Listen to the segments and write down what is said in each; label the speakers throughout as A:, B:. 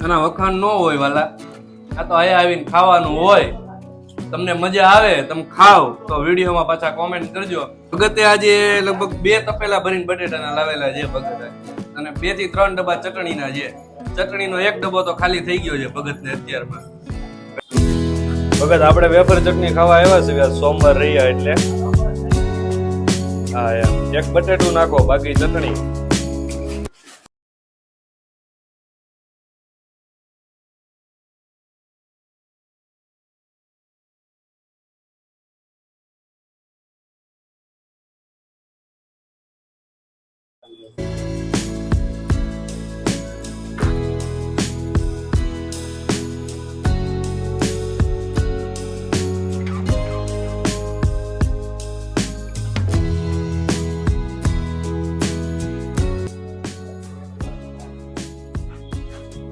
A: આના વખાણ ન હોય વાલા, આ તો અહીંયા આવીને ખાવાનું હોય. તમને મજા આવે, તમે ખાવ તો વિડીયોમાં પાછા કોમેન્ટ કરજો. ભગતે આજે લગભગ 2 તપેલા ભરીને બટેટાના લાવેલા છે ભગત, અને 2 થી 3 ડબ્બા ચટણીના છે. ચટણીનો 1 ડબ્બો તો ખાલી થઈ ગયો છે ભગતને અત્યારમાં. ભગત આપણે વેફર ચટણી ખાવા આવ્યા છે સોમવાર રહ્યા એટલે. હા યાર, 1 બટેટું નાખો, બાકી ચટણી.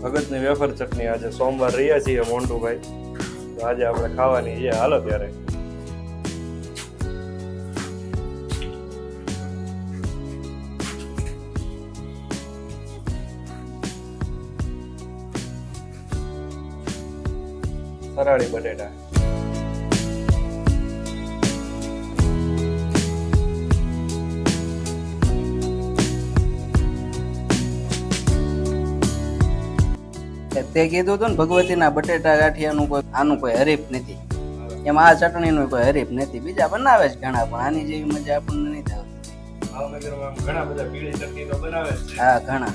A: ભગતની વેફર ચટણી આજે સોમવાર રહ્યા છીએ મોન્ટુભાઈ, તો આજે આપણે ખાવાની છે. હાલો ત્યારે. ફરાળી બટેટા,
B: તે કીધું હતું ને ભગવતીના બટેટા ગાંઠિયાનું કોઈ આનું કોઈ હરીફ નથી, એમાં આ ચટણીનું કોઈ હરીફ નથી. બીજા બનાવે છે ઘણા, પણ આની જેવી મજા આપણને નહીં થાય.
A: ભાવનગરમાં ઘણા બધા પીળી ચટણી તો બનાવે છે.
B: હા ઘણા,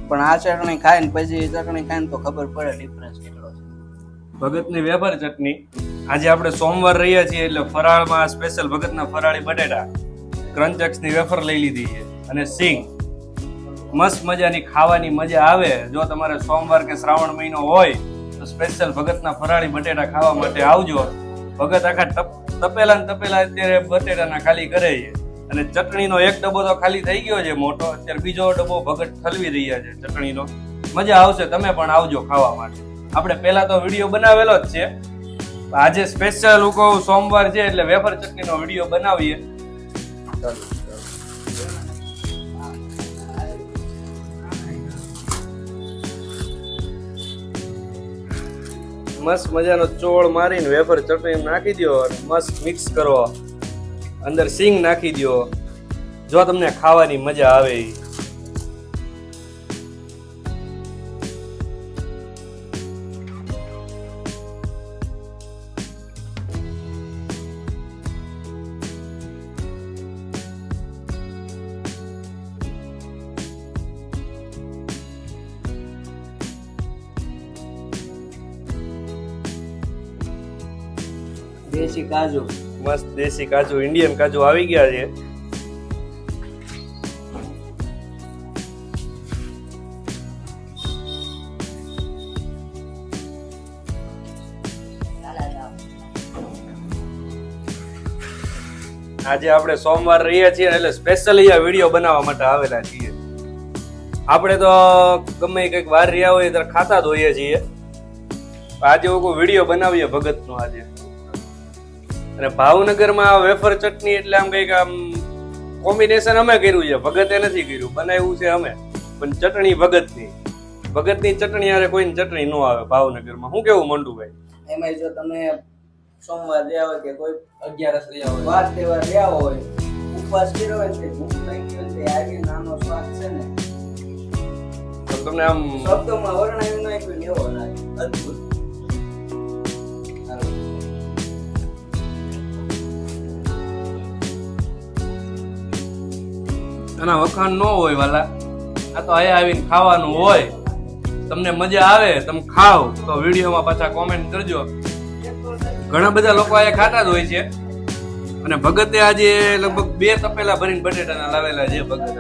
B: પણ આ ચટણી ખાય ને પછી ચટણી ખાય ને તો ખબર પડે ડિફરન્સ કેટલો છે.
A: ભગતની વેફર ચટણી આજે આપણે સોમવાર રહ્યા છીએ એટલે ફરાળમાં સ્પેશિયલ ભગતના ફરાળી બટેટા ક્રંચક્સની વેફર લઈ લીધી છે, અને સિંગ. મસ્ત મજાની ખાવાની મજા આવે. જો તમારે સોમવાર કે શ્રાવણ મહિનો હોય તો સ્પેશિયલ ભગતના ફરાળી બટેટા ખાવા માટે આવજો. ભગત આખા તપેલા ને તપેલા અત્યારે બટેટાના ખાલી કરે છે, અને ચટણીનો 1 ડબ્બો તો ખાલી થઈ ગયો છે મોટો. અત્યારે બીજો ડબ્બો ભગત ઠલવી રહ્યા છે ચટણીનો. મજા આવશે, તમે પણ આવજો ખાવા માટે. આપણે પહેલા તો વિડીયો બનાવેલો જ છે, આજે સ્પેશિયલ લોકો સોમવાર છે એટલે વેફર ચટણીનો વિડીયો બનાવીએ. ચાલો. મસ્ત મજાનો ચોળ મારીને વેફર ચટણી નાખી દો, મસ્ત મિક્સ કરો, અંદર સિંગ નાખી દો. જો તમને ખાવાની મજા આવે.
B: દેશી કાજુ,
A: મસ્ત દેશી કાજુ, ઇન્ડિયન કાજુ આવી ગયા છે. આજે આપણે સોમવાર રહ્યા છીએ એટલે સ્પેશિયલી આ વિડીયો બનાવવા માટે આવેલા છીએ. આપણે તો ગમે કંઈક વાર રહ્યા હોય ત્યારે ખાતા જ હોઈએ છીએ. આજે કોઈ વિડીયો બનાવીએ ભગતનો આજે. અને ભાવનગરમાં વેફર ચટણી એટલે આમ કઈક આમ કોમ્બિનેશન અમે કર્યું છે, ભગતે નથી કર્યું, બનાવ્યું છે અમે. પણ ચટણી ભગતની ચટણી યારે કોઈની ચટણી ન આવે ભાવનગરમાં. શું કેવું મંડુભાઈ?
B: એમાં જો તમે સોમવાર રહ્યા હોય કે કોઈ 11 રહ્યા હોય, વાર તહેવાર રહ્યા હોય, ઉપવાસ કર્યો હોય કે ભૂખ લાગી હોય, તે આજે નાનો સ્વાદ છે ને
A: તો તમને આમ
B: શબ્દોમાં વર્ણન નહીં કોઈ એવો લાગે. અદ્ભુત.
A: આના વખાણ ન હોય વાલા, આ તો અહીંયા આવીને ખાવાનું હોય. તમને મજા આવે, તમે ખાવ તો વિડીયોમાં પાછા કોમેન્ટ કરજો. ઘણા બધા લોકો અહીંયા ખાતા જ હોય છે, અને ભગતે આજે લગભગ 2 તપેલા ભરીને બટેટાના લાવેલા છે ભગત,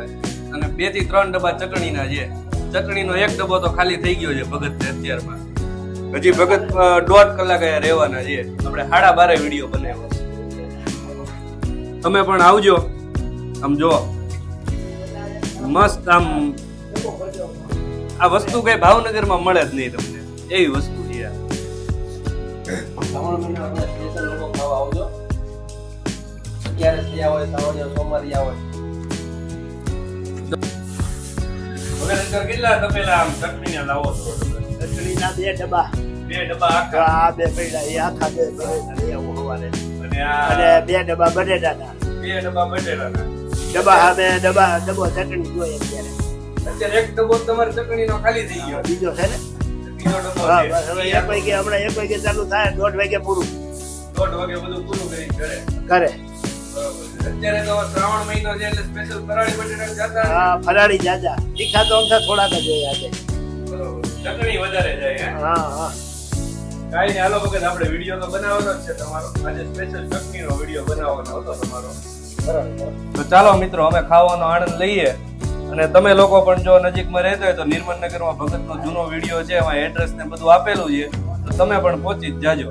A: અને 2 થી 3 ડબ્બા ચટણીના છે. ચટણીનો 1 ડબ્બો તો ખાલી થઈ ગયો છે ભગતને અત્યારમાં. હજી ભગત 1.5 કલાક અહીંયા રહેવાના છે. આપણે 12:30 વિડીયો બનાવ્યો. તમે પણ આવજો. આમ જો મસ્ત આમ આ વસ્તુ કઈ ભાવનગરમાં મળે જ નહીં તમને, એવી વસ્તુ છે.
B: શ્રાવણ મહિના આપણે સ્પેશિયલ લોકો ખાવા આવજો. 11 થયા હોય, શ્રાવણ સોમવાર હોય.
A: શંકર કેટલા તપેલા આમ ચટણીના લાવો છો તમે?
C: ચટણીના 2 ડબ્બા
A: 2 ડબ્બા આખા
C: આ 2 પડ્યા એ આખા 2 ભરેલા લઈ આવું સવારે
A: અને આ
C: અને 2 ડબ્બા બટેટાના
A: 2 ડબ્બા બટેટાના.
C: ડબ્બા સામે ડબ્બો ચટણી જોઈએ અત્યારે
A: અત્યારે એક ડબ્બો તમારી ચટણીનો ખાલી થઈ ગયો.
C: બીજો છે ને
A: બીજો ડબ્બો
C: હા
A: છે.
C: બસ હવે 1 વાગે હમણાં 1 વાગે ચાલુ થાય 1:30 વાગે પૂરું
A: 1:30 વાગે બધું પૂરું કરી ઘરે.
C: કરે
A: બરોબર. અત્યારે તો શ્રાવણ મહિનો છે એટલે સ્પેશિયલ ફરાળી બટેટા જાતા હશે.
C: હા ફરાળી જાજા તીખા તો અમથા થોડાક જ હોય આજે
A: બરોબર. ચટણી વધારે જાય હે.
C: હા હા
A: કાંઈ નહીં, હાલો વખત આપણે વિડીયો તો બનાવવાનો જ છે તમારો. આજે સ્પેશિયલ ચટણીનો વિડીયો બનાવવાનો હતો તમારો. તો ચાલો મિત્રો અમે ખાવાનો આનંદ લઈએ અને તમે લોકો પણ જો નજીકમાં રહેતા હોય તો નિર્મલ નગરમાં ભગતનો જૂનો વિડીયો છે, એમાં એડ્રેસ ને બધું આપેલું છે, તો તમે પણ પહોંચી જ જાજો.